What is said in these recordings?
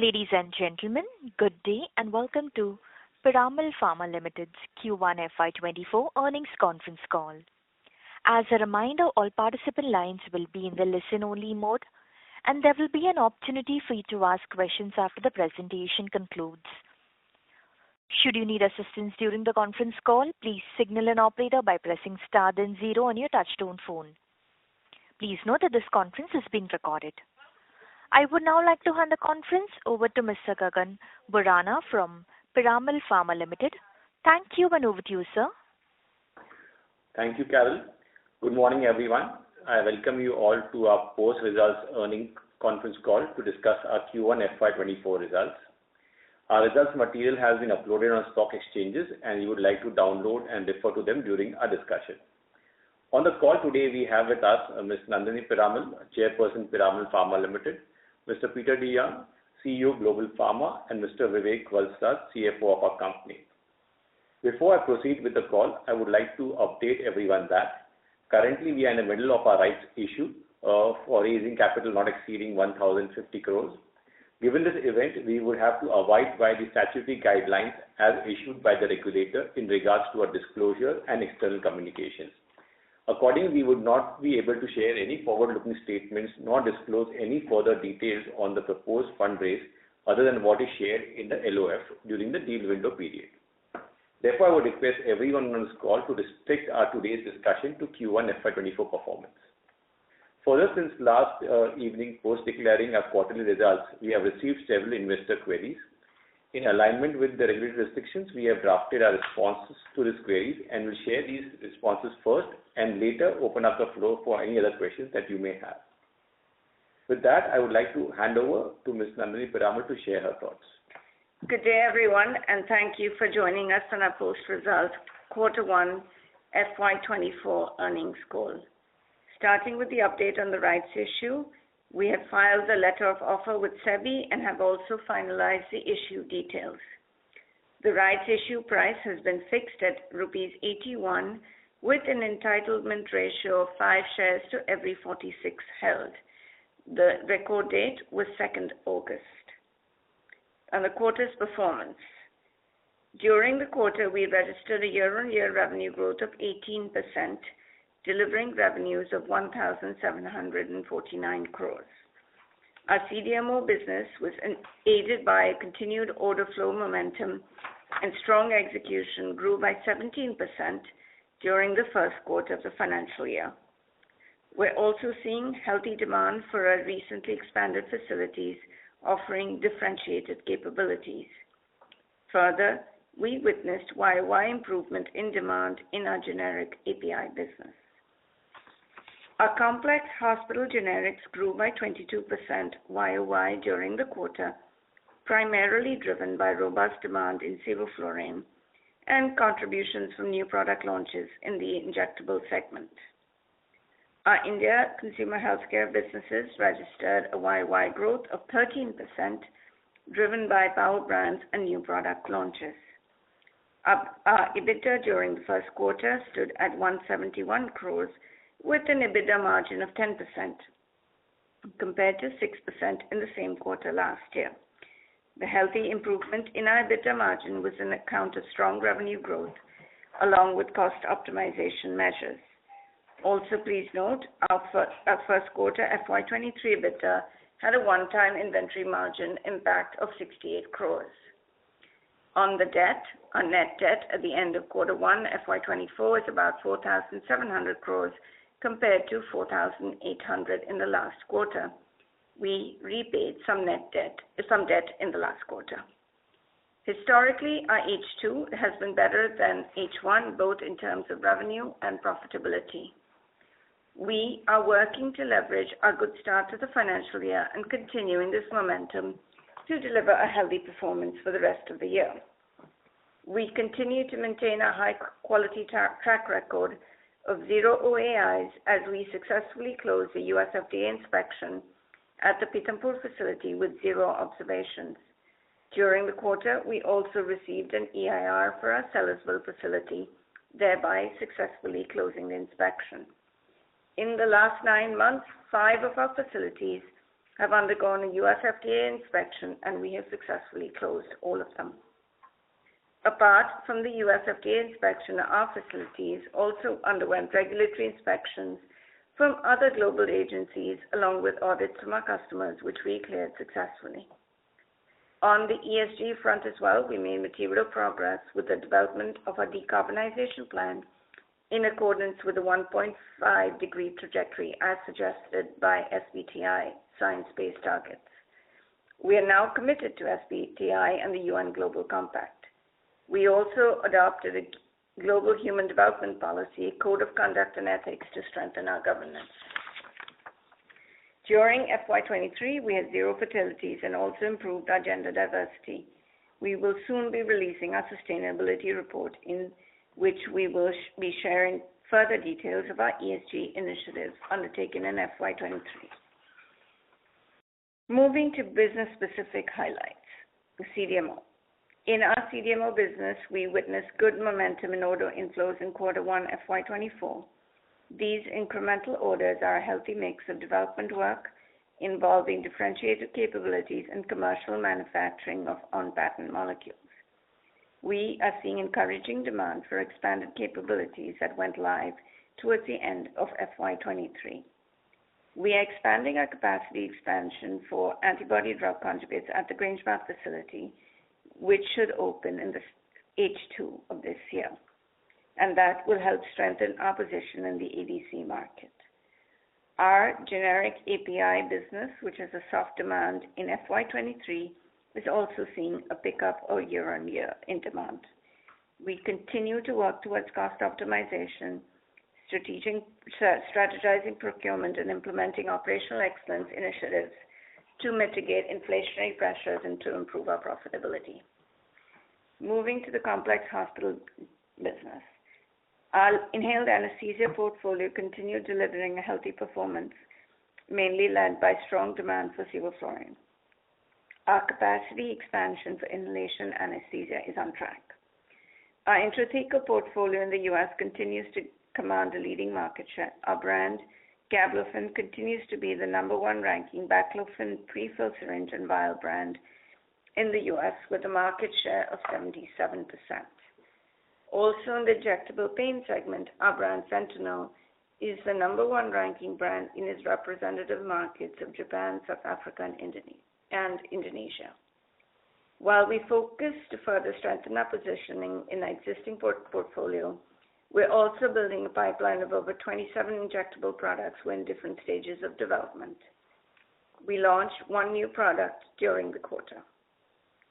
Ladies and gentlemen, good day and welcome to Piramal Pharma Limited's Q1 FY24 earnings conference call. As a reminder, all participant lines will be in the listen-only mode, and there will be an opportunity for you to ask questions after the presentation concludes. Should you need assistance during the conference call, please signal an operator by pressing star then zero on your touchtone phone. Please note that this conference is being recorded. I would now like to hand the conference over to Mr. Gagan Borana from Piramal Pharma Limited. Thank you, and over to you, sir. Thank you, Carol. Good morning, everyone. I welcome you all to our post-results earnings conference call to discuss our Q1 FY24 results. Our results material has been uploaded on stock exchanges, and you would like to download and refer to them during our discussion. On the call today, we have with us Ms. Nandini Piramal, Chairperson, Piramal Pharma Limited, Mr. Peter DeYoung, CEO, Global Pharma, and Mr. Vivek Valsaraj, CFO of our company. Before I proceed with the call, I would like to update everyone that currently we are in the middle of our rights issue for raising capital not exceeding 1,050 crores. Given this event, we would have to abide by the statutory guidelines as issued by the regulator in regards to our disclosure and external communications. Accordingly, we would not be able to share any forward-looking statements nor disclose any further details on the proposed fundraise other than what is shared in the LOF during the deal window period. Therefore, I would request everyone on this call to restrict our today's discussion to Q1 FY24 performance. Further, since last evening post declaring our quarterly results, we have received several investor queries. In alignment with the regulatory restrictions, we have drafted our responses to these queries and will share these responses first and later open up the floor for any other questions that you may have. With that, I would like to hand over to Ms. Nandini Piramal to share her thoughts. Good day, everyone, and thank you for joining us on our post-result Q1 FY24 earnings call. Starting with the update on the rights issue, we have filed the letter of offer with SEBI and have also finalized the issue details. The rights issue price has been fixed at rupees 81 with an entitlement ratio of 5 shares to every 46 held. The record date was 2nd August. And the quarter's performance. During the quarter, we registered a year-on-year revenue growth of 18%, delivering revenues of 1,749 crores. Our CDMO business was aided by continued order flow momentum and strong execution grew by 17% during the first quarter of the financial year. We're also seeing healthy demand for our recently expanded facilities offering differentiated capabilities. Further, we witnessed YOY improvement in demand in our generic API business. Our complex hospital generics grew by 22% YOY during the quarter, primarily driven by robust demand in sevoflurane and contributions from new product launches in the injectable segment. Our India consumer healthcare businesses registered a YOY growth of 13%, driven by power brands and new product launches. Our EBITDA during the first quarter stood at 171 crores, with an EBITDA margin of 10% compared to 6% in the same quarter last year. The healthy improvement in our EBITDA margin was on account of strong revenue growth along with cost optimization measures. Also, please note, our first quarter FY23 EBITDA had a one-time inventory margin impact of 68 crores. On the debt, our net debt at the end of Q1 FY24 is about 4,700 crores compared to 4,800 in the last quarter. We repaid some debt in the last quarter. Historically, our H2 has been better than H1, both in terms of revenue and profitability. We are working to leverage our good start to the financial year and continuing this momentum to deliver a healthy performance for the rest of the year. We continue to maintain a high-quality track record of zero OAIs as we successfully closed the US FDA inspection at the Pithampur facility with 0 observations. During the quarter, we also received an EIR for our Sellersville facility, thereby successfully closing the inspection. In the last 9 months, 5 of our facilities have undergone a US FDA inspection, and we have successfully closed all of them. Apart from the US FDA inspection, our facilities also underwent regulatory inspections from other global agencies, along with audits from our customers, which we cleared successfully. On the ESG front as well, we made material progress with the development of our decarbonization plan in accordance with the 1.5-degree trajectory as suggested by SBTi science-based targets. We are now committed to SBTi and the UN Global Compact. We also adopted a global human development policy, code of conduct and ethics to strengthen our governance. During FY23, we had 0 fatalities and also improved our gender diversity. We will soon be releasing our sustainability report, in which we will be sharing further details of our ESG initiatives undertaken in FY23. Moving to business-specific highlights, the CDMO. In our CDMO business, we witnessed good momentum in order inflows in Q1 FY24. These incremental orders are a healthy mix of development work involving differentiated capabilities and commercial manufacturing of on-patent molecules. We are seeing encouraging demand for expanded capabilities that went live towards the end of FY23. We are expanding our capacity expansion for antibody drug conjugates at the Grangemouth facility, which should open in the H2 of this year, and that will help strengthen our position in the ADC market. Our generic API business, which has a soft demand in FY23, is also seeing a pickup year-on-year in demand. We continue to work towards cost optimization, strategizing procurement, and implementing operational excellence initiatives to mitigate inflationary pressures and to improve our profitability. Moving to the complex hospital business. Our inhaled anesthesia portfolio continued delivering a healthy performance, mainly led by strong demand for sevoflurane. Our capacity expansion for inhalation anesthesia is on track. Our intrathecal portfolio in the U.S. continues to command a leading market share. Our brand, Gablofen, continues to be the #1 ranking baclofen pre-filled syringe and vial brand in the U.S. with a market share of 77%. Also in the injectable pain segment, our brand Fentanyl is the #1 ranking brand in its representative markets of Japan, South Africa, and Indonesia. While we focus to further strengthen our positioning in our existing portfolio, we're also building a pipeline of over 27 injectable products who are in different stages of development. We launched 1 new product during the quarter.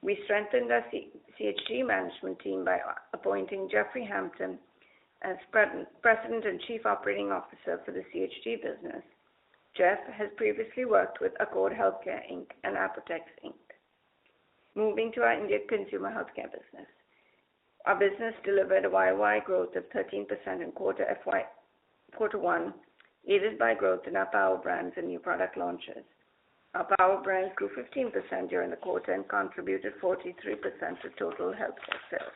We strengthened our CHG management team by appointing Jeffrey Hampton as President and Chief Operating Officer for the CHG business. Jeff has previously worked with Accord Healthcare Inc. and Apotex Inc. Moving to our India consumer healthcare business. Our business delivered a YOY growth of 13% in quarter 1, aided by growth in our power brands and new product launches. Our power brands grew 15% during the quarter and contributed 43% to total healthcare sales.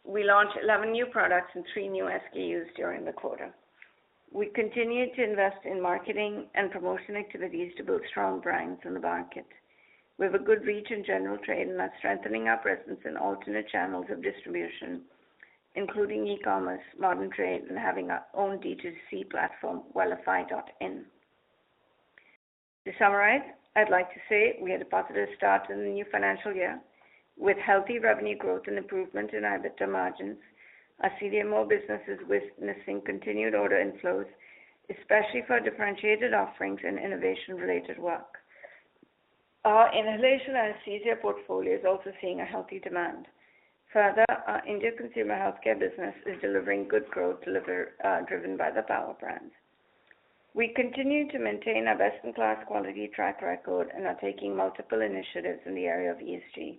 We launched 11 new products and 3 new SKUs during the quarter. We continued to invest in marketing and promotion activities to build strong brands in the market. We have a good reach in general trade and are strengthening our presence in alternate channels of distribution, including e-commerce, modern trade, and having our own D2C platform, Wellify.in. To summarize, I'd like to say we had a positive start in the new financial year with healthy revenue growth and improvement in our EBITDA margins. Our CDMO business is witnessing continued order inflows, especially for differentiated offerings and innovation-related work. Our inhalation anesthesia portfolio is also seeing a healthy demand. Further, our India consumer healthcare business is delivering good growth driven by the power brands. We continue to maintain our best-in-class quality track record and are taking multiple initiatives in the area of ESG.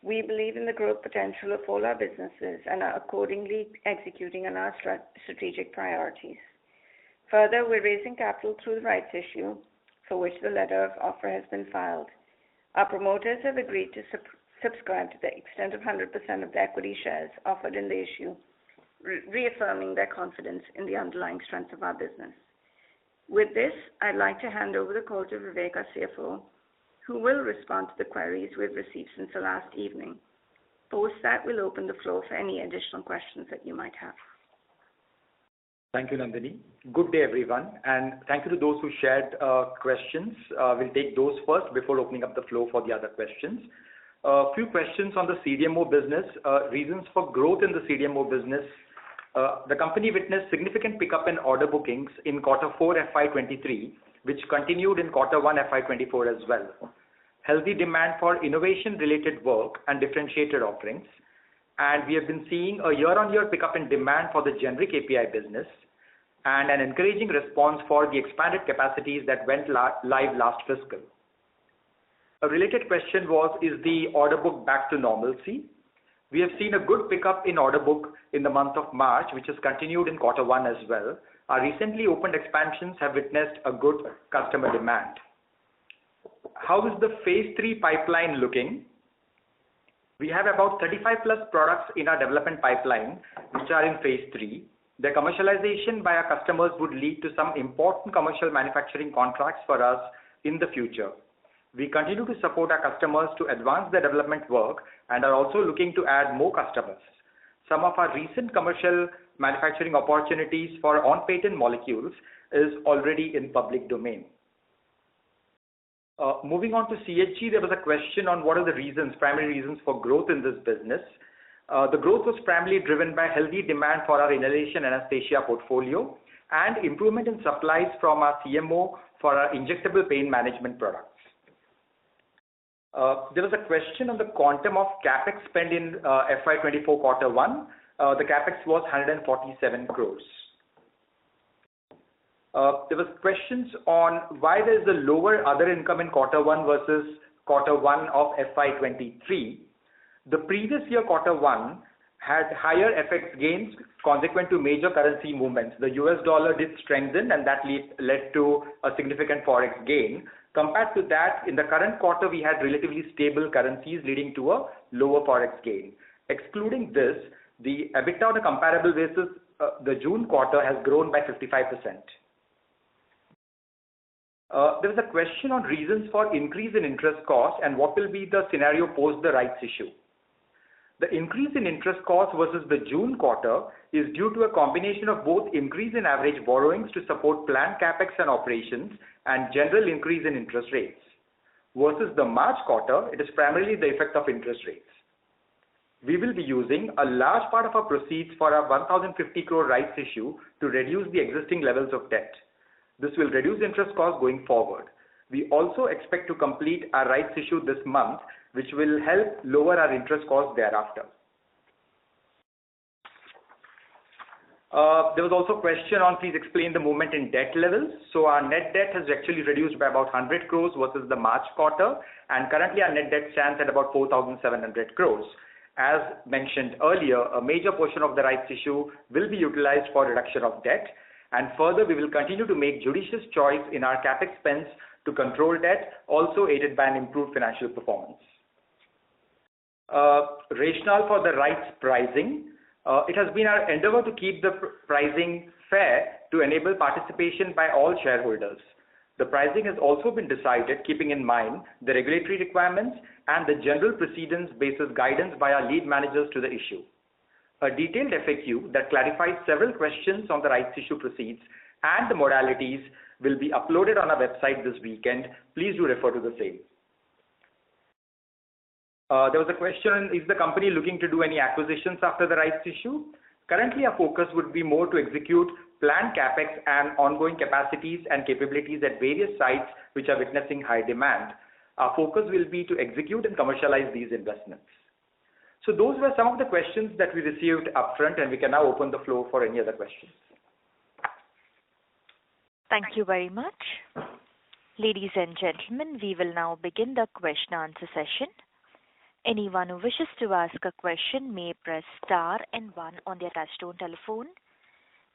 We believe in the growth potential of all our businesses and are accordingly executing on our strategic priorities. Further, we're raising capital through the rights issue, for which the letter of offer has been filed. Our promoters have agreed to subscribe to the extent of 100% of the equity shares offered in the issue, reaffirming their confidence in the underlying strength of our business. With this, I'd like to hand over the call to Vivek, our CFO, who will respond to the queries we've received since the last evening. Post that, we'll open the floor for any additional questions that you might have. Thank you, Nandini. Good day, everyone, and thank you to those who shared questions. We'll take those first before opening up the floor for the other questions. A few questions on the CDMO business. Reasons for growth in the CDMO business. The company witnessed significant pickup in order bookings in quarter 4 FY23, which continued in quarter 1 FY24 as well. Healthy demand for innovation-related work and differentiated offerings. And we have been seeing a year-on-year pickup in demand for the generic API business and an encouraging response for the expanded capacities that went live last fiscal. A related question was, is the order book back to normalcy? We have seen a good pickup in order book in the month of March, which has continued in quarter 1 as well. Our recently opened expansions have witnessed a good customer demand. How is the phase 3 pipeline looking? We have about 35 plus products in our development pipeline, which are in phase 3. Their commercialization by our customers would lead to some important commercial manufacturing contracts for us in the future. We continue to support our customers to advance their development work and are also looking to add more customers. Some of our recent commercial manufacturing opportunities for on-patent molecules is already in public domain. Moving on to CHG, there was a question on what are the reasons, primary reasons for growth in this business. The growth was primarily driven by healthy demand for our inhalation anesthesia portfolio and improvement in supplies from our CMO for our injectable pain management products. There was a question on the quantum of CapEx spend in FY24 quarter 1. The CapEx was 147 crores. There was questions on why there is a lower other income in quarter 1 versus quarter 1 of FY23. The previous year quarter 1 had higher FX gains consequent to major currency movements. The US dollar did strengthen and that led to a significant forex gain. Compared to that, in the current quarter, we had relatively stable currencies leading to a lower forex gain. Excluding this, the EBITDA on a comparable basis, the June quarter has grown by 55%. There was a question on reasons for increase in interest cost and what will be the scenario post the rights issue. The increase in interest cost versus the June quarter is due to a combination of both increase in average borrowings to support planned capex and operations and general increase in interest rates. Versus the March quarter, it is primarily the effect of interest rates. We will be using a large part of our proceeds for our 1,050 crore rights issue to reduce the existing levels of debt. This will reduce interest costs going forward. We also expect to complete our rights issue this month, which will help lower our interest costs thereafter. There was also a question on please explain the movement in debt levels. So our net debt has actually reduced by about 100 crores versus the March quarter, and currently our net debt stands at about 4,700 crores. As mentioned earlier, a major portion of the rights issue will be utilized for reduction of debt, and further we will continue to make judicious choice in our capex spends to control debt, also aided by an improved financial performance. Rationale for the rights pricing. It has been our endeavor to keep the pricing fair to enable participation by all shareholders. The pricing has also been decided keeping in mind the regulatory requirements and the general precedence basis guidance by our lead managers to the issue. A detailed FAQ that clarifies several questions on the rights issue proceeds and the modalities will be uploaded on our website this weekend. Please do refer to the same. There was a question, is the company looking to do any acquisitions after the rights issue? Currently, our focus would be more to execute planned capex and ongoing capacities and capabilities at various sites which are witnessing high demand. Our focus will be to execute and commercialize these investments. So those were some of the questions that we received upfront, and we can now open the floor for any other questions. Thank you very much. Ladies and gentlemen, we will now begin the question answer session. Anyone who wishes to ask a question may press star and 1 on their touchtone telephone.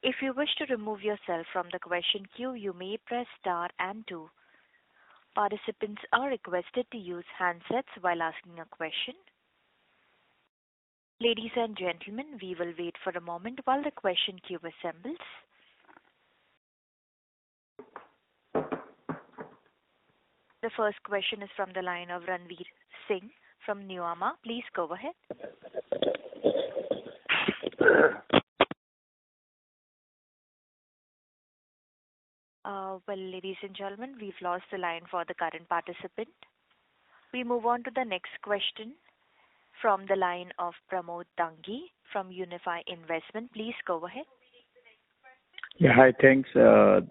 If you wish to remove yourself from the question queue, you may press star and 2. Participants are requested to use handsets while asking a question. Ladies and gentlemen, we will wait for a moment while the question queue assembles. The first question is from the line of Ranveer Singh from Nuvama. Please go ahead. Well, ladies and gentlemen, we've lost the line for the current participant. We move on to the next question from the line of Pramod Dangi from Unifi Investment. Please go ahead. Yeah, hi, thanks. So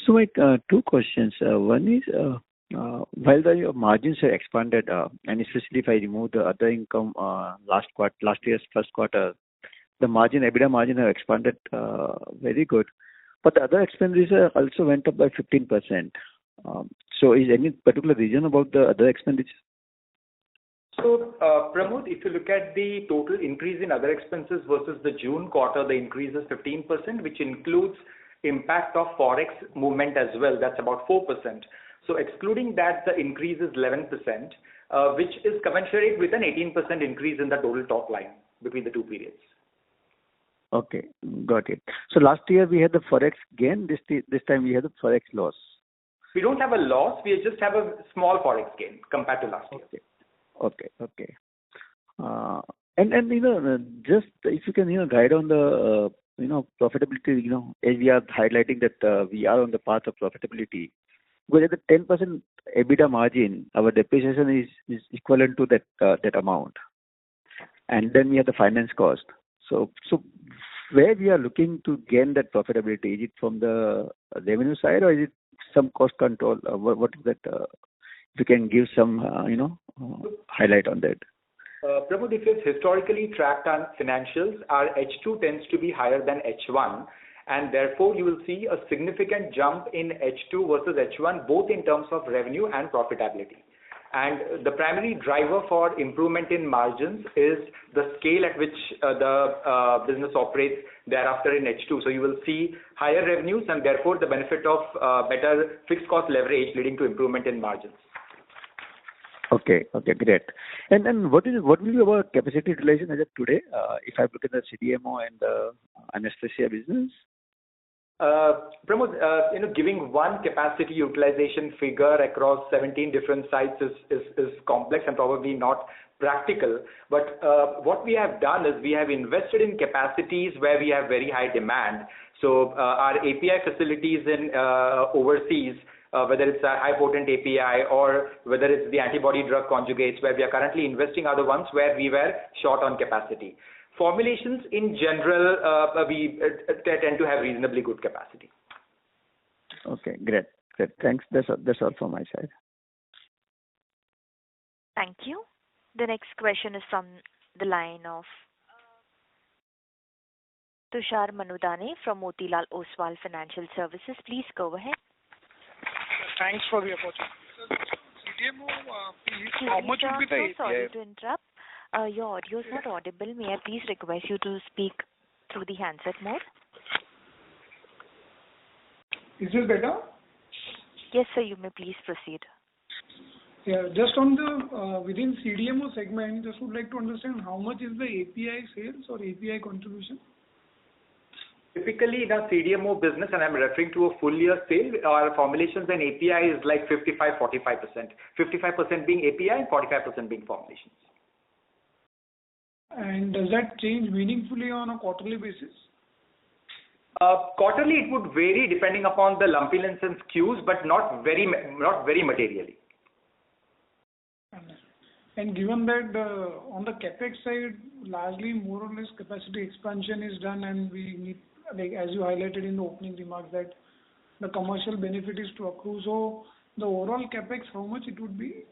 my two questions. One is, while your margins are expanded, and especially if I remove the other income, last year's first quarter, the margin, EBITDA margin have expanded very good. But the other expenses also went up by 15%. So is any particular reason about the other expenditure? So, Pramod, if you look at the total increase in other expenses versus the June quarter, the increase is 15%, which includes impact of forex movement as well. That's about 4%. So excluding that, the increase is 11%, which is commensurate with an 18% increase in the total top line between the two periods. Okay, got it. So last year we had the forex gain. This time we had the forex loss. We don't have a loss. We just have a small forex gain compared to last year. Okay. And just if you can guide on the profitability, as we are highlighting that we are on the path of profitability. Because at the 10% EBITDA margin, our depreciation is equivalent to that amount, and then we have the finance cost. So where we are looking to gain that profitability? Is it from the revenue side or is it some cost control? What is that? If you can give some highlight on that. Pramod, if you've historically tracked our financials, our H2 tends to be higher than H1, and therefore you will see a significant jump in H2 versus H1, both in terms of revenue and profitability. And the primary driver for improvement in margins is the scale at which the business operates thereafter in H2. So you will see higher revenues and therefore the benefit of better fixed cost leverage leading to improvement in margins. Okay, great. And what will be our capacity utilization as of today? If I look at the CDMO and the anesthesia business. Pramod, giving one capacity utilization figure across 17 different sites is complex and probably not practical. But what we have done is we have invested in capacities where we have very high demand. So our API facilities in overseas, whether it's a high potent API or whether it's the antibody drug conjugates, where we are currently investing, are the ones where we were short on capacity. Formulations in general, we tend to have reasonably good capacity. Okay, great. Thanks. That's all from my side. Thank you. The next question is from the line of Tushar Manudhane from Motilal Oswal Financial Services. Please go ahead. Thanks for the opportunity. CDMO, please, how much would be the API? Sorry to interrupt. Your audio is not audible. May I please request you to speak through the handset mode? Is this better? Yes, sir. You may please proceed. Yeah, just on the within CDMO segment, just would like to understand how much is the API sales or API contribution? Typically in a CDMO business, and I'm referring to a full year sale, our formulations and API is like 55-45%. 55% being API and 45% being formulations. And does that change meaningfully on a quarterly basis? Quarterly it would vary depending upon the lumpiness and SKUs, but not very materially. And given that on the capex side, largely more or less capacity expansion is done, and we need, like as you highlighted in the opening remarks, that the commercial benefit is to accrue. So the overall capex, how much it would be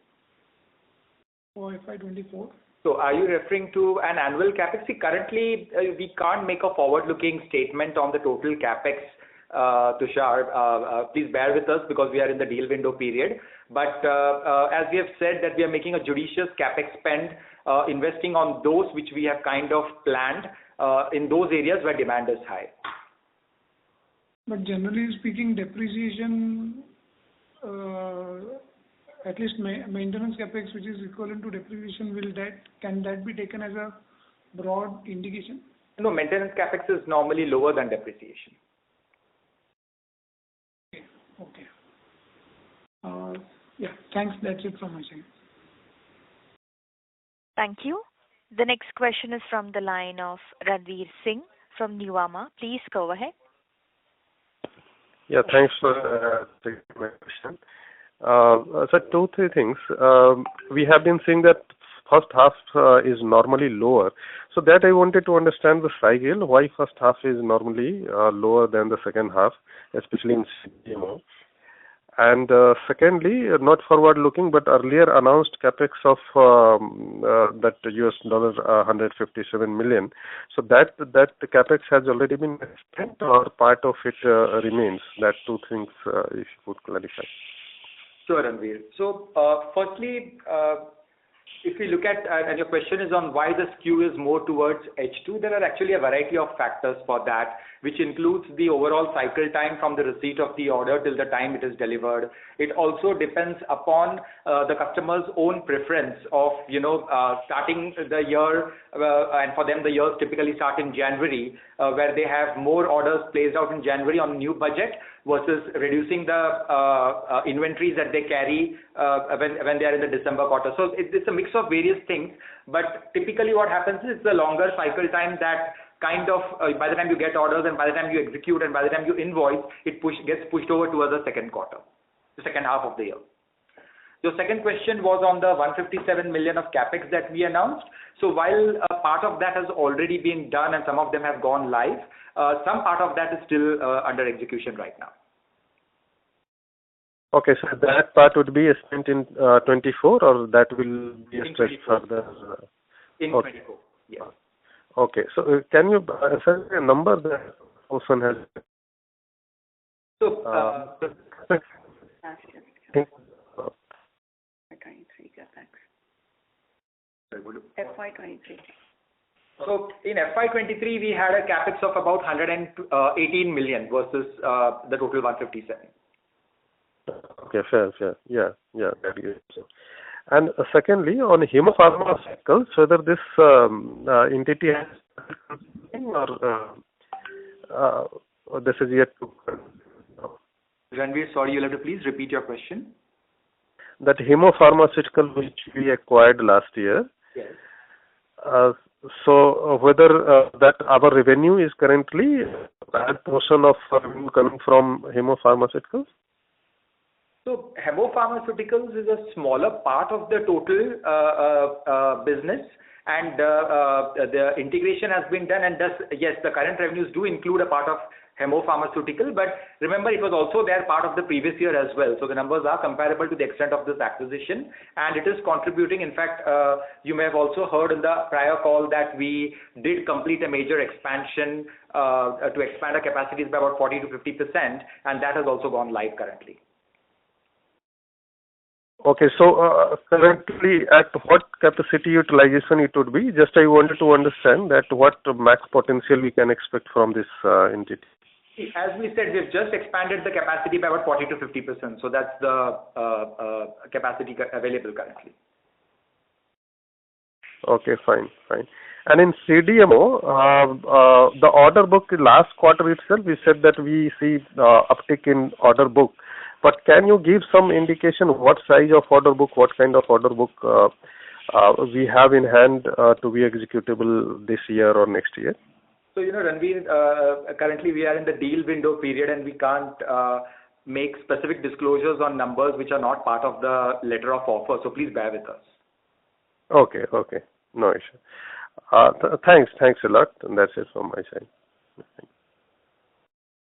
for FY24? So are you referring to an annual capex? See, currently we can't make a forward-looking statement on the total capex, Tushar. Please bear with us because we are in the deal window period. But as we have said that we are making a judicious capex spend, investing on those which we have kind of planned in those areas where demand is high. But generally speaking, depreciation, at least maintenance capex, which is equivalent to depreciation, can that be taken as a broad indication? No, maintenance capex is normally lower than depreciation. Okay. Yeah, thanks. That's it from my side. Thank you. The next question is from the line of Ranveer Singh from Nuvama. Please go ahead. Yeah, thanks for taking my question. So two, three things. We have been seeing that first half is normally lower. So that I wanted to understand the cycle, why first half is normally lower than the second half, especially in CDMO. And secondly, not forward looking, but earlier announced capex of that US dollar 157 million. So that capex has already been spent, or part of it remains. That two things, if you could clarify. Sure, Ranveer. So, firstly, if we look at, and your question is on why the skew is more towards H2, there are actually a variety of factors for that, which includes the overall cycle time from the receipt of the order till the time it is delivered. It also depends upon the customer's own preference of, starting the year, and for them the years typically start in January, where they have more orders placed out in January on new budget versus reducing the inventories that they carry when they are in the December quarter. So it's a mix of various things, but typically what happens is the longer cycle time that kind of by the time you get orders and by the time you execute and by the time you invoice, it gets pushed over towards the second quarter, the second half of the year. Your second question was on the 157 million of capex that we announced. So while a part of that has already been done and some of them have gone live, some part of that is still under execution right now. Okay, so that part would be spent in 24, or that will be stretched further? In 24, yes. Okay, so can you say a number that person has? So, FY23 capex. FY23. So in FY23, we had a capex of about 118 million versus the total 157. Okay, fair. Yeah, that is so. And secondly, on hemopharmaceuticals, whether this entity has or this is yet to. Ranveer, sorry, you'll have to please repeat your question. That hemopharmaceutical which we acquired last year. Yes. So whether that our revenue is currently a portion of revenue coming from hemopharmaceuticals? So hemopharmaceuticals is a smaller part of the total business, and the integration has been done, and thus, yes, the current revenues do include a part of hemopharmaceutical, but remember it was also there part of the previous year as well. So the numbers are comparable to the extent of this acquisition, and it is contributing. In fact, you may have also heard in the prior call that we did complete a major expansion to expand our capacities by about 40 to 50%, and that has also gone live currently. Okay, so currently at what capacity utilization it would be? Just I wanted to understand that what max potential we can expect from this entity. As we said, we've just expanded the capacity by about 40 to 50%. So that's the capacity available currently. Okay, fine. And in CDMO, the order book last quarter itself, we said that we see uptick in order book. But can you give some indication what size of order book, what kind of order book we have in hand to be executable this year or next year? So, Ranveer, currently we are in the deal window period and we can't make specific disclosures on numbers which are not part of the letter of offer. So please bear with us. Okay. No issue. Thanks a lot. And that's it from my side.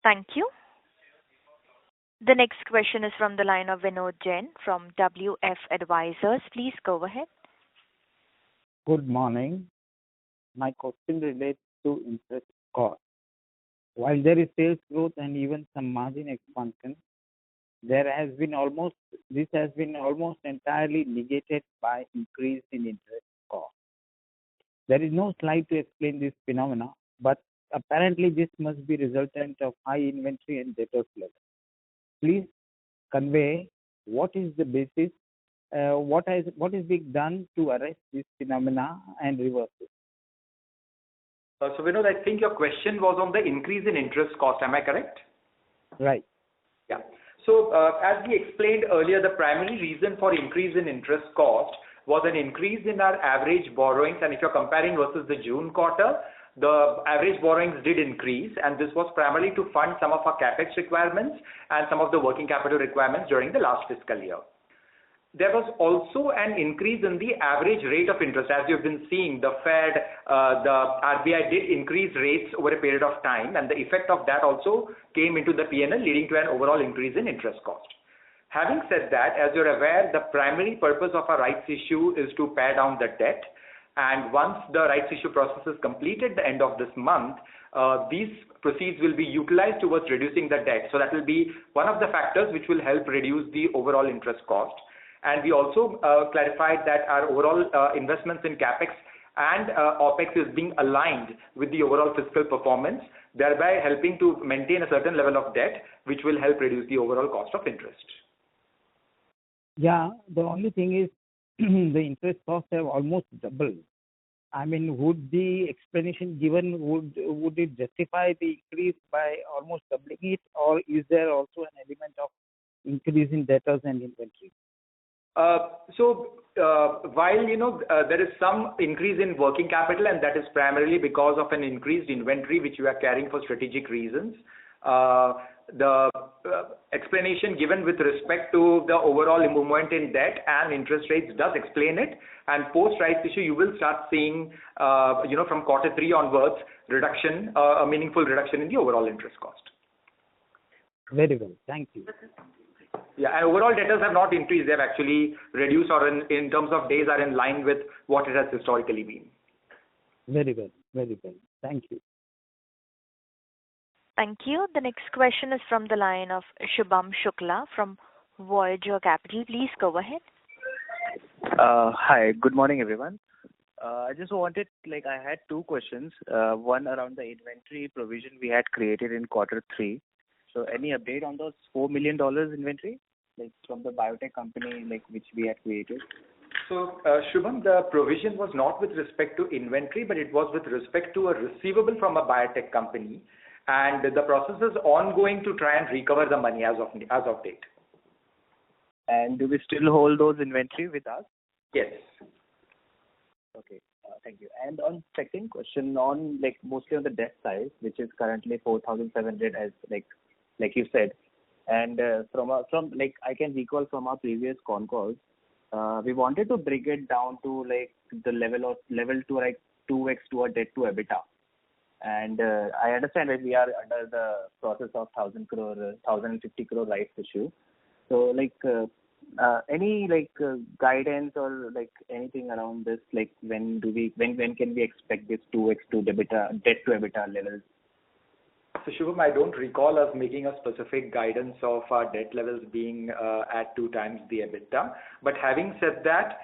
Thank you. The next question is from the line of Vinod Jain from WF Advisors. Please go ahead. Good morning. My question relates to interest cost. While there is sales growth and even some margin expansion, this has been almost entirely negated by increase in interest cost. There is no slide to explain this phenomena, but apparently this must be resultant of high inventory and debtors level. Please convey what is the basis, what is being done to arrest this phenomena and reverse it. So Vinod, I think your question was on the increase in interest cost. Am I correct? Right. Yeah. So, as we explained earlier, the primary reason for increase in interest cost was an increase in our average borrowings, and if you're comparing versus the June quarter, the average borrowings did increase, and this was primarily to fund some of our capex requirements and some of the working capital requirements during the last fiscal year. There was also an increase in the average rate of interest. As you've been seeing, the Fed, the RBI did increase rates over a period of time, and the effect of that also came into the P&L, leading to an overall increase in interest cost. Having said that, as you're aware, the primary purpose of a rights issue is to pare down the debt. And once the rights issue process is completed at the end of this month, these proceeds will be utilized towards reducing the debt. So that will be one of the factors which will help reduce the overall interest cost. And we also clarified that our overall investments in capex and OPEX is being aligned with the overall fiscal performance, thereby helping to maintain a certain level of debt, which will help reduce the overall cost of interest. Yeah, the only thing is the interest costs have almost doubled. I mean, would the explanation given, would it justify the increase by almost doubling it, or is there also an element of increase in debtors and inventory? While there is some increase in working capital, and that is primarily because of an increased inventory which we are carrying for strategic reasons, the explanation given with respect to the overall movement in debt and interest rates does explain it. And post rights issue, you will start seeing, from quarter 3 onwards, a meaningful reduction in the overall interest cost. Very well, thank you. Yeah, and overall debtors have not increased; they have actually reduced, or in terms of days, are in line with what it has historically been. Very well, very well. Thank you. Thank you. The next question is from the line of Shubham Shukla from Voyager Capital. Please go ahead. Hi, good morning, everyone. I just wanted, I had two questions. One around the inventory provision we had created in quarter 3. So any update on those $4 million inventory, from the biotech company, which we had created? So, Shubham, the provision was not with respect to inventory, but it was with respect to a receivable from a biotech company. And the process is ongoing to try and recover the money as of date. And do we still hold those inventory with us? Yes. Okay, thank you. And on second question, on mostly on the debt side, which is currently 4,700, as like you said, and from I can recall from our previous con calls, we wanted to bring it down to the level to 2x to a debt to EBITDA. And I understand that we are under the process of 1,050 crore rights issue. So any guidance or anything around this, when can we expect this 2x to debt to EBITDA levels? So Shubham, I don't recall us making a specific guidance of our debt levels being at 2 times the EBITDA. But having said that,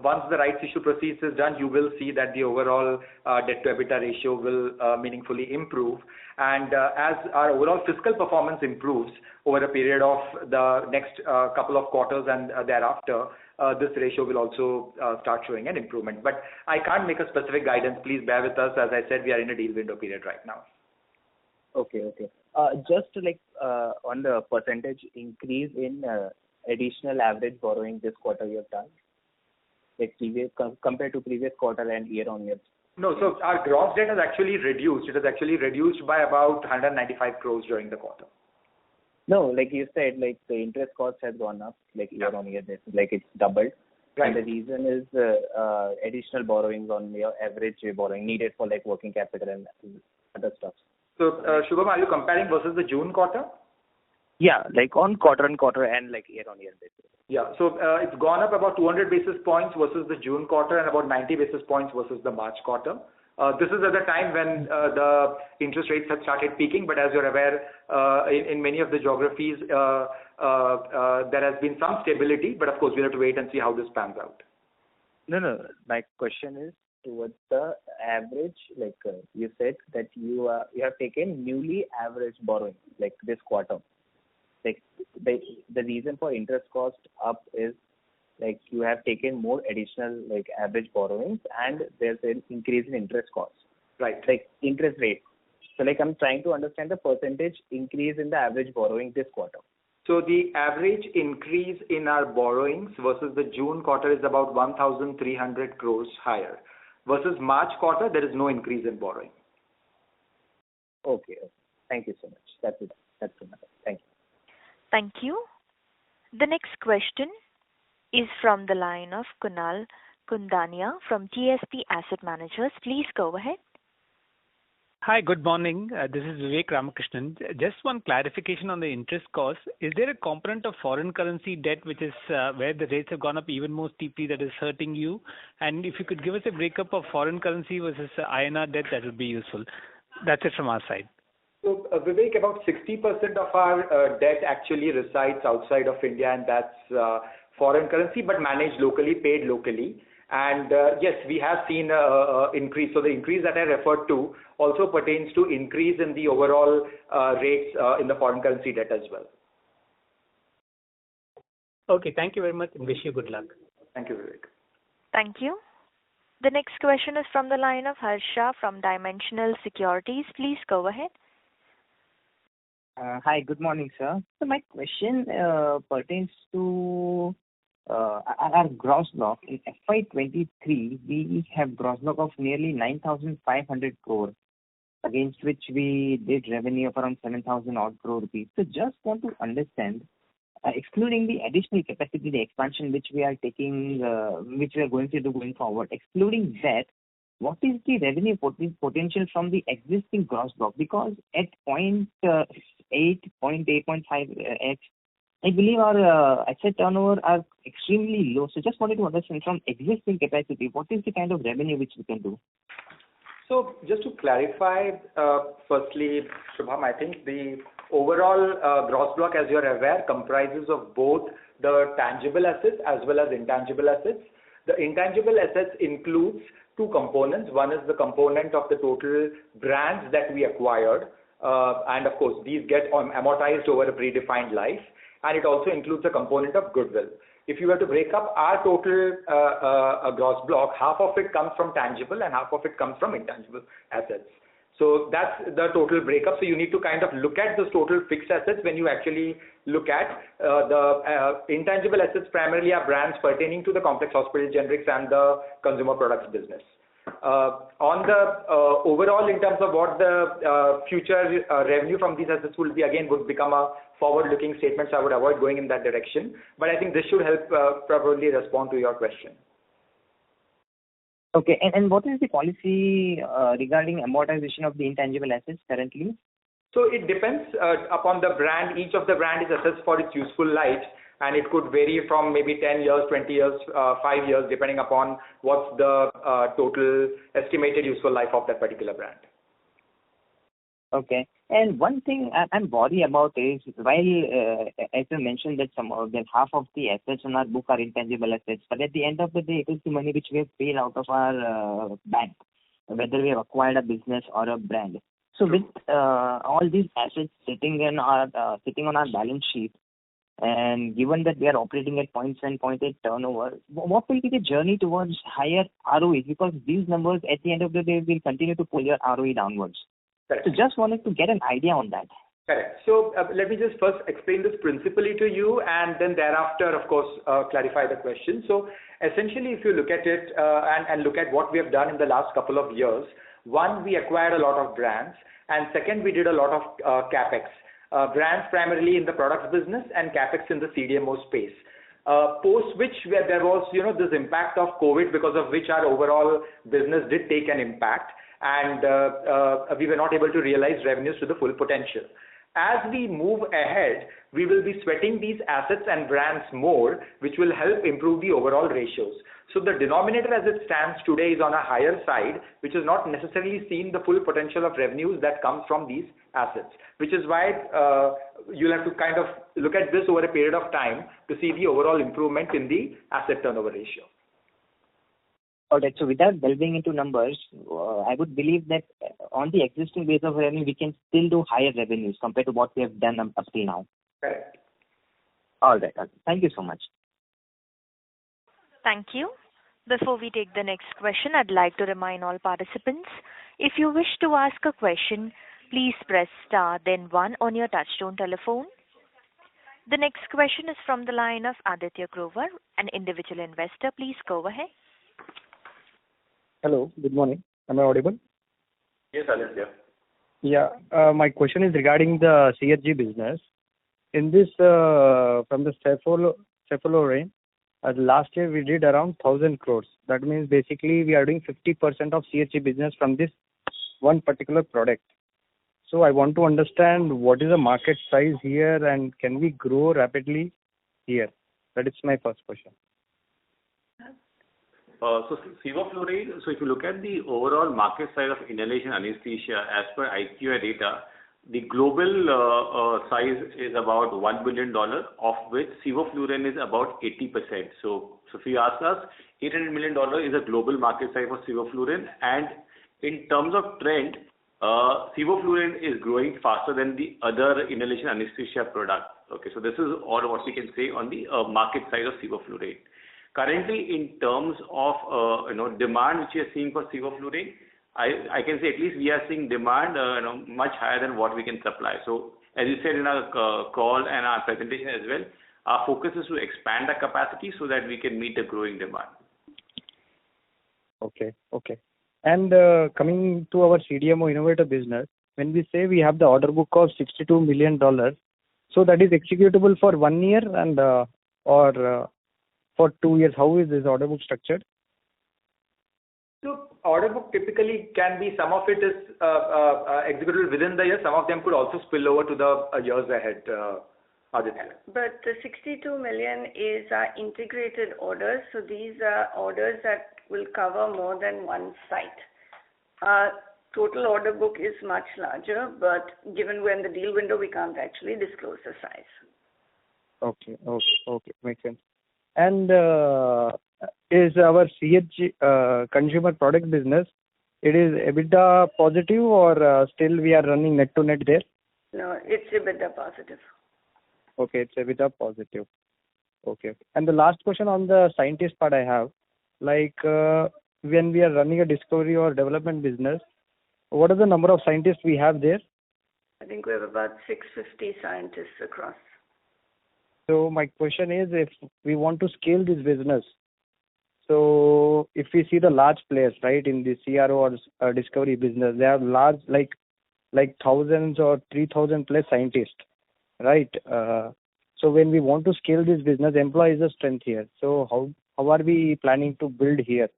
once the rights issue proceeds is done, you will see that the overall debt to EBITDA ratio will meaningfully improve. And as our overall fiscal performance improves over a period of the next couple of quarters and thereafter, this ratio will also start showing an improvement. But I can't make a specific guidance. Please bear with us. As I said, we are in a deal window period right now. Okay. Just on the percentage increase in additional average borrowing this quarter you have done, compared to previous quarter and year on year. No, so our gross debt has actually reduced. It has actually reduced by about 195 crores during the quarter. No, you said, the interest cost has gone up, year on year basis, it's doubled. Right. And the reason is additional borrowings on your average borrowing needed for working capital and other stuff. So, Shubham, are you comparing versus the June quarter? Yeah, on quarter and year on year basis. Yeah, so it's gone up about 200 basis points versus the June quarter and about 90 basis points versus the March quarter. This is at the time when the interest rates had started peaking, but as you're aware, in many of the geographies, there has been some stability, but of course, we'll have to wait and see how this pans out. No, my question is towards the average, you said that you have taken newly average borrowing, this quarter. The reason for interest cost up is you have taken more additional average borrowings, and there's an increase in interest costs. Right. Interest rate. So I'm trying to understand the percentage increase in the average borrowing this quarter. So the average increase in our borrowings versus the June quarter is about 1,300 crores higher. Versus March quarter, there is no increase in borrowing. Okay. Thank you so much. That's it. Thank you. Thank you. The next question is from the line of Kunal Kundania from TSP Asset Managers. Please go ahead. Hi, good morning. This is Vivek Ramakrishnan. Just one clarification on the interest cost. Is there a component of foreign currency debt which is where the rates have gone up even more steeply that is hurting you? And if you could give us a breakup of foreign currency versus INR debt, that would be useful. That's it from our side. So, Vivek, about 60% of our debt actually resides outside of India, and that's foreign currency, but managed locally, paid locally. And yes, we have seen an increase. So the increase that I referred to also pertains to increase in the overall rates in the foreign currency debt as well. Okay, thank you very much and wish you good luck. Thank you, Vivek. Thank you. The next question is from the line of Harsha from Dimensional Securities. Please go ahead. Hi, good morning, sir. So my question pertains to our gross block. In FY23, we have gross block of nearly 9,500 crore, against which we did revenue of around 7,000 odd crore rupees. So just want to understand, excluding the additional capacity, the expansion which we are taking, which we are going to do going forward, excluding that, what is the revenue potential from the existing gross block? Because at 0.8, 0.5x, I believe our asset turnover are extremely low. So just wanted to understand from existing capacity, what is the kind of revenue which we can do? So just to clarify, firstly, Shubham, I think the overall gross block, as you're aware, comprises of both the tangible assets as well as intangible assets. The intangible assets includes two components. One is the component of the total brands that we acquired, and of course these get amortized over a predefined life, and it also includes a component of goodwill. If you were to break up our total gross block, half of it comes from tangible and half of it comes from intangible assets. So that's the total breakup. So you need to kind of look at those total fixed assets when you actually look at the intangible assets. Primarily are brands pertaining to the complex hospital generics and the consumer products business. On the overall, in terms of what the future revenue from these assets will be, again would become a forward-looking statement, so I would avoid going in that direction. But I think this should help probably respond to your question. Okay, and what is the policy regarding amortization of the intangible assets currently? So it depends upon the brand. Each of the brand is assessed for its useful life, and it could vary from maybe 10 years, 20 years, 5 years, depending upon what's the total estimated useful life of that particular brand. Okay. And one thing I'm worried about is, while as you mentioned that half of the assets on our book are intangible assets, but at the end of the day, it is the money which we have paid out of our bank, whether we have acquired a business or a brand. So with all these assets sitting on our balance sheet, and given that we are operating at 0.7, 0.8 turnover, what will be the journey towards higher ROE? Because these numbers at the end of the day will continue to pull your ROE downwards. Correct. So just wanted to get an idea on that. Correct. So let me just first explain this principally to you, and then thereafter, of course, clarify the question. So essentially, if you look at it and look at what we have done in the last couple of years, one, we acquired a lot of brands, and second, we did a lot of capex. Brands primarily in the products business and capex in the CDMO space. Post which there was this impact of COVID, because of which our overall business did take an impact, and we were not able to realize revenues to the full potential. As we move ahead, we will be sweating these assets and brands more, which will help improve the overall ratios. So the denominator as it stands today is on a higher side, which is not necessarily seeing the full potential of revenues that comes from these assets, which is why you'll have to kind of look at this over a period of time to see the overall improvement in the asset turnover ratio. Alright, so without delving into numbers, I would believe that on the existing base of revenue, we can still do higher revenues compared to what we have done up till now. Correct. Alright, thank you so much. Thank you. Before we take the next question, I'd like to remind all participants, if you wish to ask a question, please press star then 1 on your touchtone telephone. The next question is from the line of Aditya Grover, an individual investor. Please go ahead. Hello, good morning. Am I audible? Yes, Aditya. Yeah, my question is regarding the CHG business. In this, from the cephalosporin, last year we did around 1,000 crores. That means basically we are doing 50% of CHG business from this one particular product. So I want to understand what is the market size here and can we grow rapidly here? That is my first question. So sevoflurane, so if you look at the overall market size of inhalation anesthesia as per IQVIA data, the global size is about $1 billion, of which sevoflurane is about 80%. So if you ask us, $800 million is a global market size for sevoflurane, and in terms of trend, sevoflurane is growing faster than the other inhalation anesthesia product. Okay, so this is all what we can say on the market size of sevoflurane. Currently, in terms of demand which we are seeing for sevoflurane, I can say at least we are seeing demand much higher than what we can supply. So as you said in our call and our presentation as well, our focus is to expand the capacity so that we can meet the growing demand. Okay. And coming to our CDMO innovator business, when we say we have the order book of $62 million, so that is executable for 1 year and or for 2 years. How is this order book structured? So order book typically can be, some of it is executable within the year, some of them could also spill over to the years ahead, Aditya. But the 62 million is our integrated orders, so these are orders that will cover more than one site. Our total order book is much larger, but given we're in the deal window, we can't actually disclose the size. Okay, makes sense. And is our CHG consumer product business, it is EBITDA positive or still we are running net to net there? No, it's EBITDA positive. Okay, it's EBITDA positive. Okay. And the last question on the scientist part I have, like when we are running a discovery or development business, what is the number of scientists we have there? I think we have about 650 scientists across. So my question is, if we want to scale this business, so if we see the large players, right, in the CRO or discovery business, they have large, like thousands or 3,000 plus scientists, right? So when we want to scale this business, employee is a strength here. So how are we planning to build here?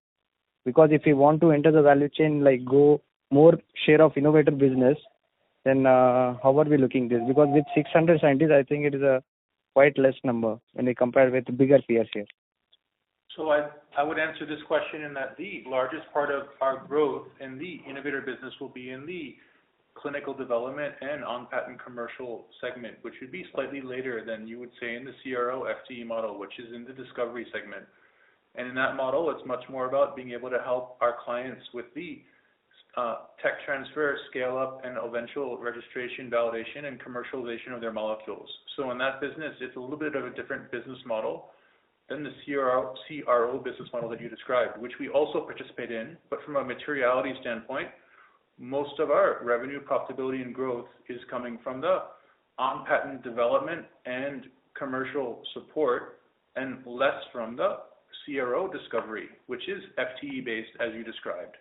Because if we want to enter the value chain, like go more share of innovator business, then how are we looking this? Because with 600 scientists, I think it is a quite less number when we compare with bigger peers here. So I would answer this question in that the largest part of our growth in the innovator business will be in the clinical development and on-patent commercial segment, which would be slightly later than you would say in the CRO FTE model, which is in the discovery segment. And in that model, it's much more about being able to help our clients with the tech transfer, scale up, and eventual registration, validation, and commercialization of their molecules. So in that business, it's a little bit of a different business model than the CRO business model that you described, which we also participate in. But from a materiality standpoint, most of our revenue, profitability, and growth is coming from the on-patent development and commercial support, and less from the CRO discovery, which is FTE based as you described.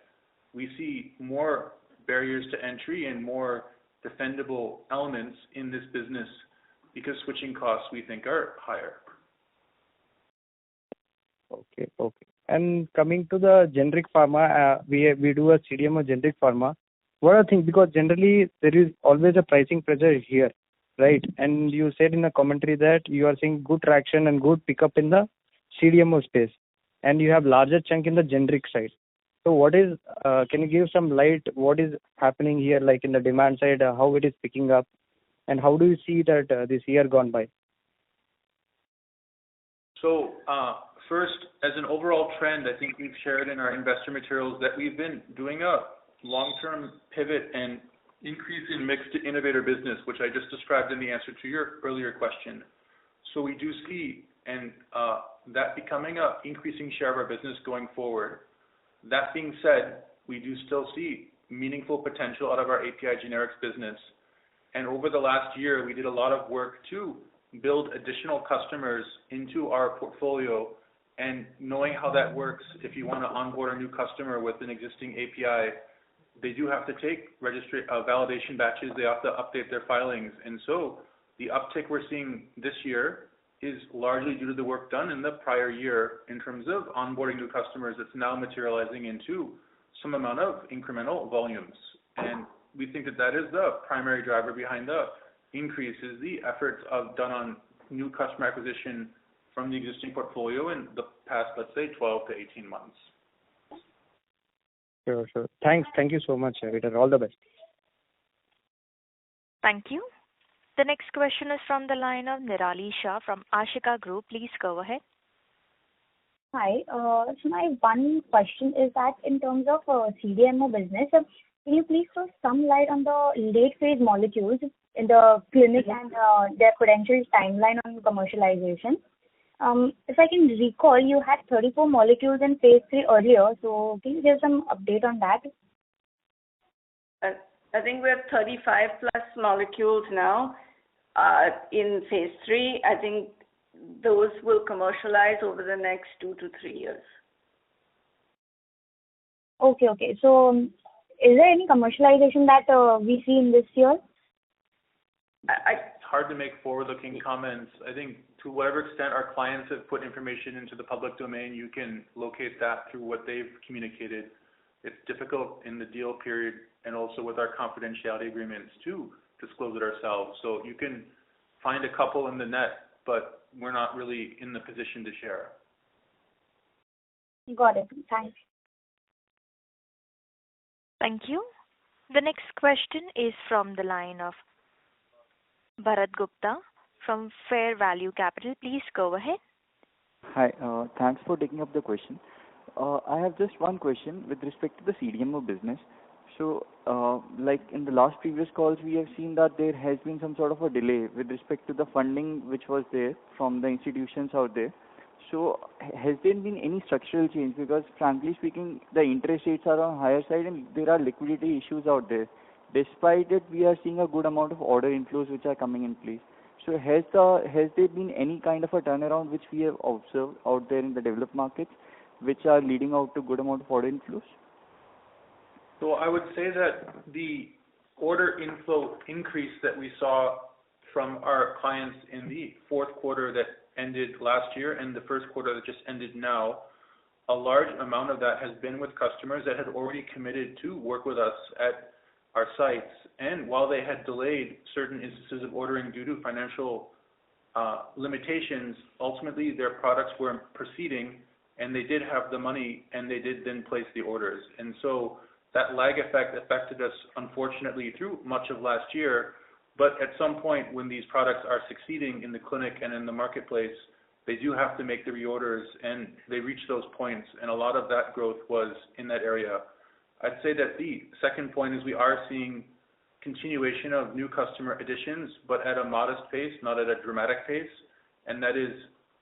We see more barriers to entry and more defendable elements in this business because switching costs we think are higher. Okay. And coming to the generic pharma, we do a CDMO generic pharma. What are things, because generally there is always a pricing pressure here, right? And you said in a commentary that you are seeing good traction and good pickup in the CDMO space, and you have larger chunk in the generic side. So what is, can you give some light, what is happening here, like in the demand side, how it is picking up, and how do you see that this year gone by? So first, as an overall trend, I think we've shared in our investor materials that we've been doing a long-term pivot and increase in mix to innovator business, which I just described in the answer to your earlier question. So we do see and that becoming an increasing share of our business going forward. That being said, we do still see meaningful potential out of our API generics business. And over the last year, we did a lot of work to build additional customers into our portfolio, and knowing how that works, if you want to onboard a new customer with an existing API, they do have to take validation batches, they have to update their filings. And so the uptick we're seeing this year is largely due to the work done in the prior year in terms of onboarding new customers that's now materializing into some amount of incremental volumes. And we think that that is the primary driver behind the increase, is the efforts done on new customer acquisition from the existing portfolio in the past, let's say, 12 to 18 months. Sure. Thanks. Thank you so much, Peter. All the best. Thank you. The next question is from the line of Nirali Shah from Ashika Group. Please go ahead. Hi. So my one question is that in terms of CDMO business, can you please throw some light on the late phase molecules in the clinic and their potential timeline on commercialization? If I can recall, you had 34 molecules in phase 3 earlier, so can you give some update on that? I think we have 35 plus molecules now in phase 3. I think those will commercialize over the next 2 to 3 years. Okay. So, is there any commercialization that we see in this year? It's hard to make forward-looking comments. I think to whatever extent our clients have put information into the public domain, you can locate that through what they've communicated. It's difficult in the deal period and also with our confidentiality agreements to disclose it ourselves. So you can find a couple in the net, but we're not really in the position to share. Got it. Thanks. Thank you. The next question is from the line of Bharat Gupta from Fair Value Capital. Please go ahead. Hi. Thanks for taking up the question. I have just one question with respect to the CDMO business. So, like in the last previous calls, we have seen that there has been some sort of a delay with respect to the funding which was there from the institutions out there. So, has there been any structural change? Because frankly speaking, the interest rates are on higher side and there are liquidity issues out there. Despite it, we are seeing a good amount of order inflows which are coming in place. So, has there been any kind of a turnaround which we have observed out there in the developed markets, which are leading out to good amount of order inflows? So I would say that the order inflow increase that we saw from our clients in the fourth quarter that ended last year and the first quarter that just ended now, a large amount of that has been with customers that had already committed to work with us at our sites. And while they had delayed certain instances of ordering due to financial limitations, ultimately their products were proceeding and they did have the money and they did then place the orders. And so that lag effect affected us, unfortunately, through much of last year. But at some point when these products are succeeding in the clinic and in the marketplace, they do have to make the reorders and they reach those points. And a lot of that growth was in that area. I'd say that the second point is we are seeing continuation of new customer additions, but at a modest pace, not at a dramatic pace. And that is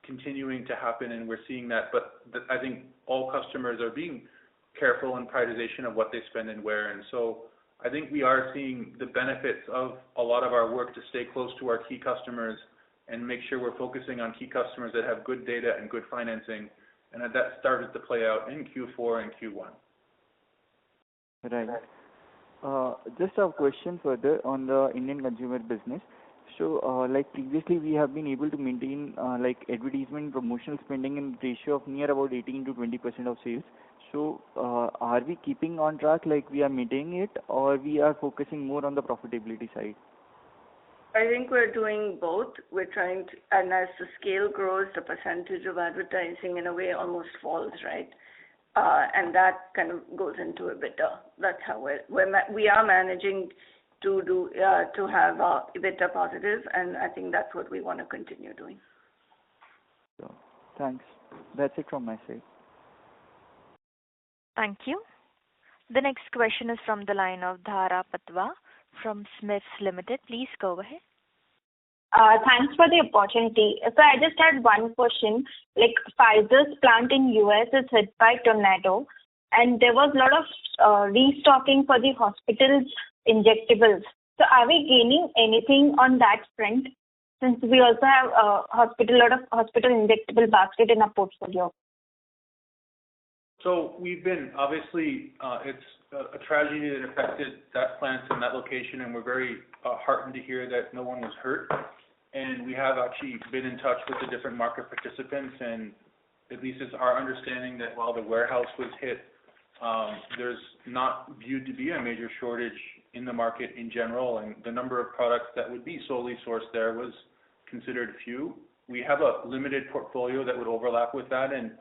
continuing to happen, and we're seeing that. But I think all customers are being careful in prioritization of what they spend and where. And so I think we are seeing the benefits of a lot of our work to stay close to our key customers and make sure we're focusing on key customers that have good data and good financing. And that started to play out in Q4 and Q1. Right. Just a question further on the Indian consumer business. So, like previously, we have been able to maintain like advertisement promotional spending in ratio of near about 18 to 20% of sales. So, are we keeping on track, like we are maintaining it, or we are focusing more on the profitability side? I think we're doing both. We're trying to, and as the scale grows, the percentage of advertising in a way almost falls, right? And that kind of goes into EBITDA. That's how we are managing to do to have EBITDA positive, and I think that's what we want to continue doing. So, thanks. That's it from my side. Thank you. The next question is from the line of Dhara Patwa from Smiths Limited. Please go ahead. Thanks for the opportunity. So I just had one question. Like Pfizer's plant in US is hit by tornado, and there was a lot of restocking for the hospital's injectables. So are we gaining anything on that front? since we also have a lot of hospital injectable basket in our portfolio? So we've been, obviously, it's a tragedy that affected that plant and that location, and we're very heartened to hear that no one was hurt. And we have actually been in touch with the different market participants, and at least it's our understanding that while the warehouse was hit, there's not viewed to be a major shortage in the market in general, and the number of products that would be solely sourced there was considered few. We have a limited portfolio that would overlap with that, and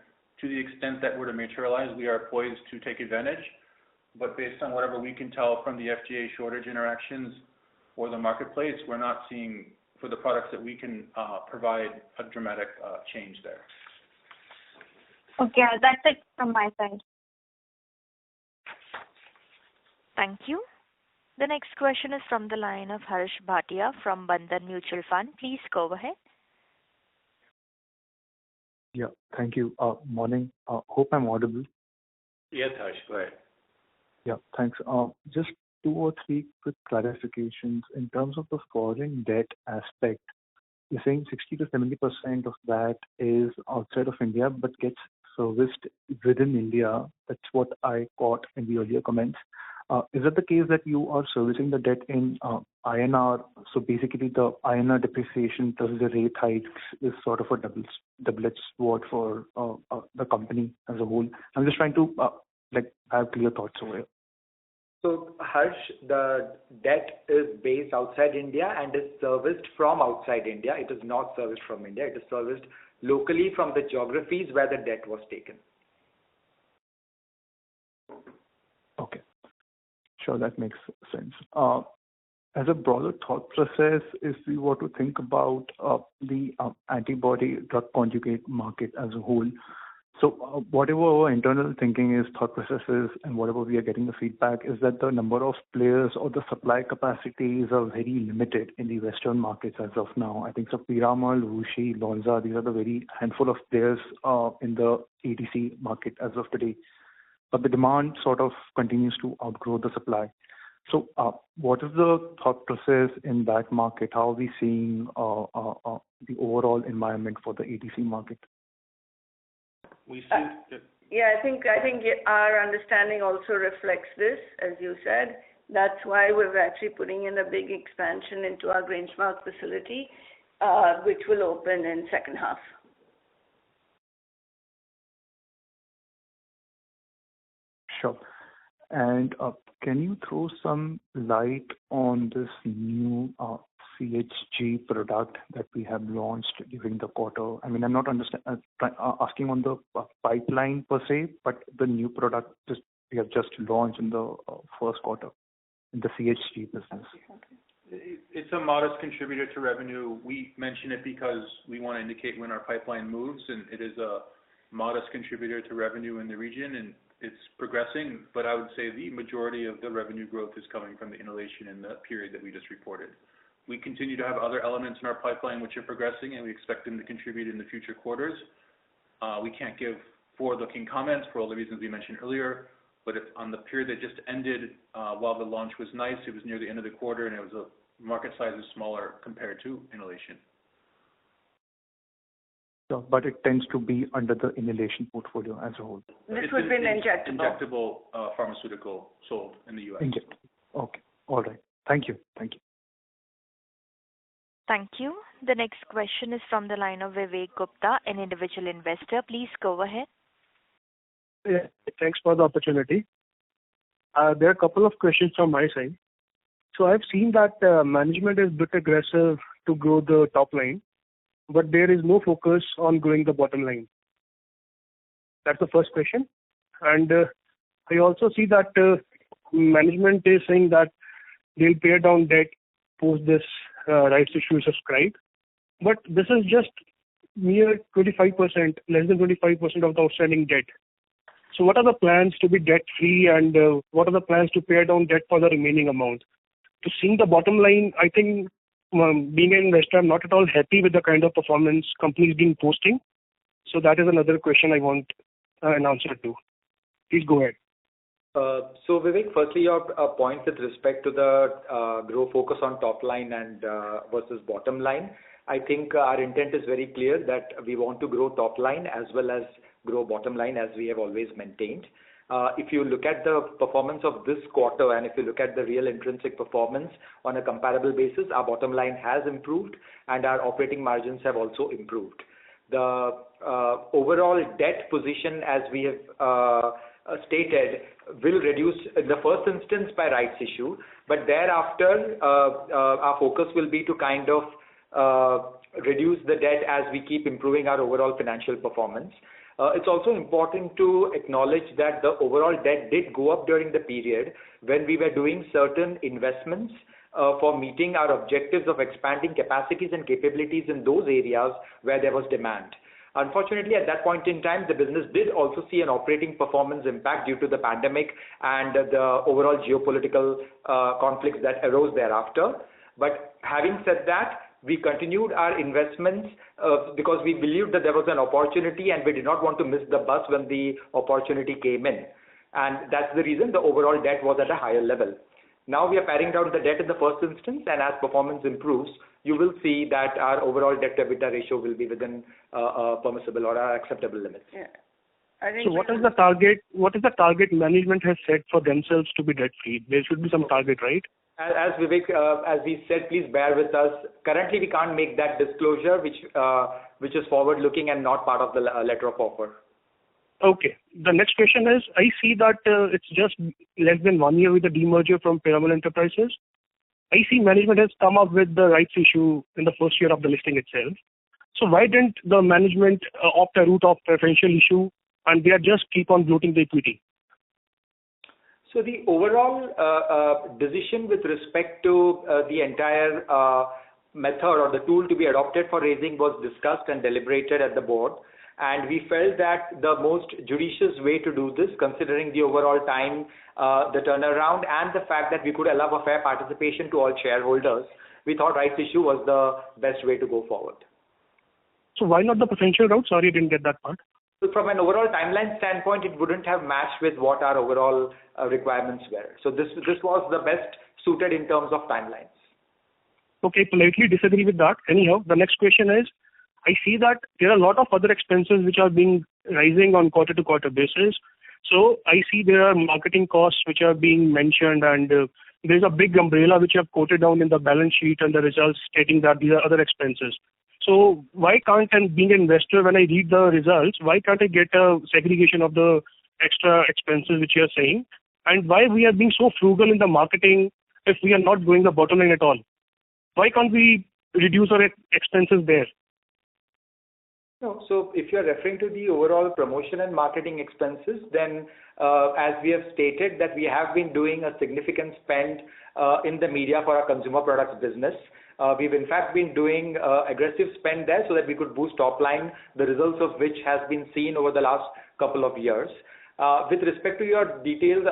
to the extent that were to materialize, we are poised to take advantage. But based on whatever we can tell from the FDA shortage interactions or the marketplace, we're not seeing, for the products that we can provide, a dramatic change there. Okay, that's it from my side. Thank you. The next question is from the line of Harsh Bhatia from Bandhan Mutual Fund. Please go ahead. Yeah, thank you. Morning. Hope I'm audible. Yes, Harsh, go ahead. Yeah, thanks. Just 2 or 3 quick clarifications. In terms of the foreign debt aspect, you're saying 60 to 70% of that is outside of India but gets serviced within India. That's what I caught in the earlier comments. Is that the case that you are servicing the debt in INR? So basically the INR depreciation plus the rate hikes is sort of a double-edged sword for the company as a whole. I'm just trying to have clear thoughts over here. So Harsh, the debt is based outside India and is serviced from outside India. It is not serviced from India. It is serviced locally from the geographies where the debt was taken. Okay. Sure, that makes sense. As a broader thought process, if we were to think about the antibody drug conjugate market as a whole, so whatever our internal thinking is, thought processes, and whatever we are getting the feedback is that the number of players or the supply capacities are very limited in the Western markets as of now. I think so Piramal, Wuxi, Lonza, these are the very handful of players in the ADC market as of today. But the demand sort of continues to outgrow the supply. So what is the thought process in that market? How are we seeing the overall environment for the ADC market? We see I think our understanding also reflects this, as you said. That's why we're actually putting in a big expansion into our Grangemouth facility, which will open in second half. Sure. And can you throw some light on this new CHG product that we have launched during the quarter? I mean, I'm not asking on the pipeline per se, but the new product we have just launched in the first quarter in the CHG business. It's a modest contributor to revenue. We mention it because we want to indicate when our pipeline moves, and it is a modest contributor to revenue in the region, and it's progressing. But I would say the majority of the revenue growth is coming from the inhalation in the period that we just reported. We continue to have other elements in our pipeline which are progressing, and we expect them to contribute in the future quarters. We can't give forward-looking comments for all the reasons we mentioned earlier, but if on the period that just ended, while the launch was nice, it was near the end of the quarter, and it was a market size is smaller compared to inhalation. So, but it tends to be under the inhalation portfolio as a whole. This would be an injectable pharmaceutical sold in the U.S. Injectable. Okay. All right. Thank you. Thank you. Thank you. The next question is from the line of Vivek Gupta, an individual investor. Please go ahead. Yeah, thanks for the opportunity. There are a couple of questions from my side. So I've seen that management is a bit aggressive to grow the top line, but there is no focus on growing the bottom line. That's the first question. And I also see that management is saying that they'll pay down debt post this rights issue subscribed. But this is just mere 25%, less than 25% of the outstanding debt. So what are the plans to be debt-free, and what are the plans to pay down debt for the remaining amount? To seeing the bottom line, I think being an investor, I'm not at all happy with the kind of performance companies been posting. So that is another question I want an answer to. Please go ahead. So Vivek, firstly, your point with respect to the grow focus on top line and versus bottom line. I think our intent is very clear that we want to grow top line as well as grow bottom line, as we have always maintained. If you look at the performance of this quarter, and if you look at the real intrinsic performance on a comparable basis, our bottom line has improved and our operating margins have also improved. The overall debt position, as we have stated, will reduce in the first instance by rights issue, but thereafter our focus will be to kind of reduce the debt as we keep improving our overall financial performance. It's also important to acknowledge that the overall debt did go up during the period when we were doing certain investments for meeting our objectives of expanding capacities and capabilities in those areas where there was demand. Unfortunately, at that point in time, the business did also see an operating performance impact due to the pandemic and the overall geopolitical conflicts that arose thereafter. But having said that, we continued our investments because we believed that there was an opportunity and we did not want to miss the bus when the opportunity came in. And that's the reason the overall debt was at a higher level. Now we are paring down the debt in the first instance, and as performance improves, you will see that our overall debt to EBITDA ratio will be within permissible or acceptable limits. Yeah. I think So what is the target? What is the target management has set for themselves to be debt free? There should be some target, right? As Vivek, as we said, please bear with us. Currently, we can't make that disclosure, which is forward-looking and not part of the letter of offer. Okay. The next question is, I see that it's just less than 1 year with the demerger from Piramal Enterprises. I see management has come up with the rights issue in the first year of the listing itself. So why didn't the management opt a route of preferential issue and they are just keep on bloating the equity? So the overall decision with respect to the entire method or the tool to be adopted for raising was discussed and deliberated at the board. And we felt that the most judicious way to do this, considering the overall time, the turnaround, and the fact that we could allow a fair participation to all shareholders, we thought rights issue was the best way to go forward. So why not the preferential route? Sorry, I didn't get that part. So from an overall timeline standpoint, it wouldn't have matched with what our overall requirements were. So this was the best suited in terms of timelines. Okay, politely disagree with that. Anyhow, the next question is, I see that there are a lot of other expenses which are being rising on quarter-to-quarter basis. So I see there are marketing costs which are being mentioned, and there's a big umbrella which you have quoted down in the balance sheet and the results stating that these are other expenses. So why can't, and being an investor, when I read the results, why can't I get a segregation of the extra expenses which you are saying? And why we are being so frugal in the marketing if we are not going the bottom line at all? Why can't we reduce our expenses there? No, so if you are referring to the overall promotion and marketing expenses, then as we have stated that we have been doing a significant spend in the media for our consumer products business. We've in fact been doing aggressive spend there so that we could boost top line, the results of which has been seen over the last couple of years. With respect to your details,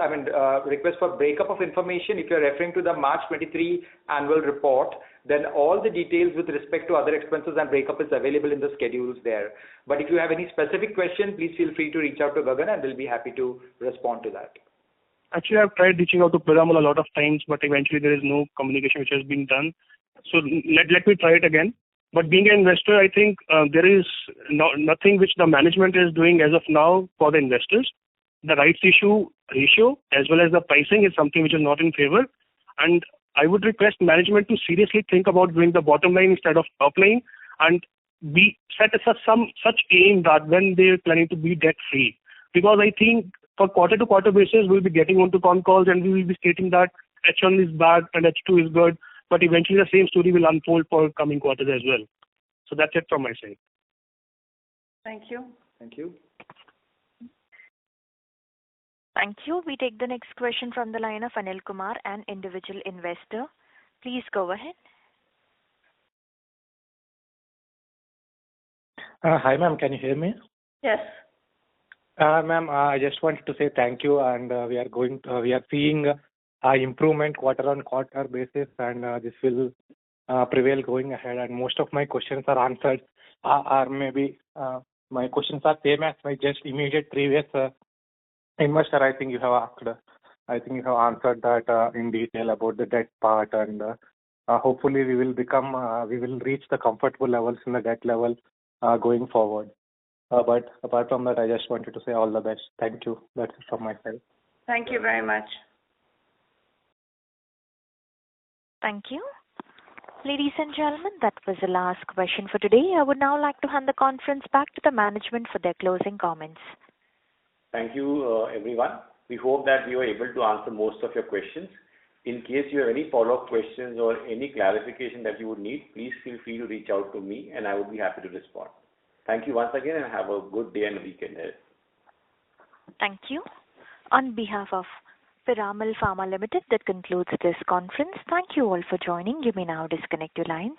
request for breakup of information, if you're referring to the March 23 annual report, then all the details with respect to other expenses and breakup is available in the schedules there. But if you have any specific question, please feel free to reach out to Gagan and we'll be happy to respond to that. Actually, I've tried reaching out to Piramal a lot of times, but eventually there is no communication which has been done. So let me try it again. But being an investor, I think there is nothing which the management is doing as of now for the investors. The rights issue ratio as well as the pricing is something which is not in favor. And I would request management to seriously think about doing the bottom line instead of top line and be set some such aim that when they're planning to be debt free. Because I think for quarter to quarter basis, we'll be getting onto Concalls and we will be stating that H1 is bad and H2 is good. But eventually the same story will unfold for coming quarters as well. So that's it from my side. Thank you. Thank you. Thank you. We take the next question from the line of Anil Kumar, an individual investor. Please go ahead. Hi, ma'am. Can you hear me? Yes. Ma'am, I just wanted to say thank you, and we are seeing improvement quarter on quarter basis, and this will prevail going ahead. And most of my questions are answered, or maybe my questions are same as my just immediate previous investor. I think you have answered that in detail about the debt part and hopefully we will reach the comfortable levels in the debt level going forward. But apart from that, I just wanted to say all the best. Thank you. That's it from my side. Thank you very much. Thank you. Ladies and gentlemen, that was the last question for today. I would now like to hand the conference back to the management for their closing comments. Thank you, everyone. We hope that we were able to answer most of your questions. In case you have any follow-up questions or any clarification that you would need, please feel free to reach out to me and I would be happy to respond. Thank you once again and have a good day and weekend ahead. Thank you. On behalf of Piramal Pharma Limited, that concludes this conference. Thank you all for joining. You may now disconnect your lines.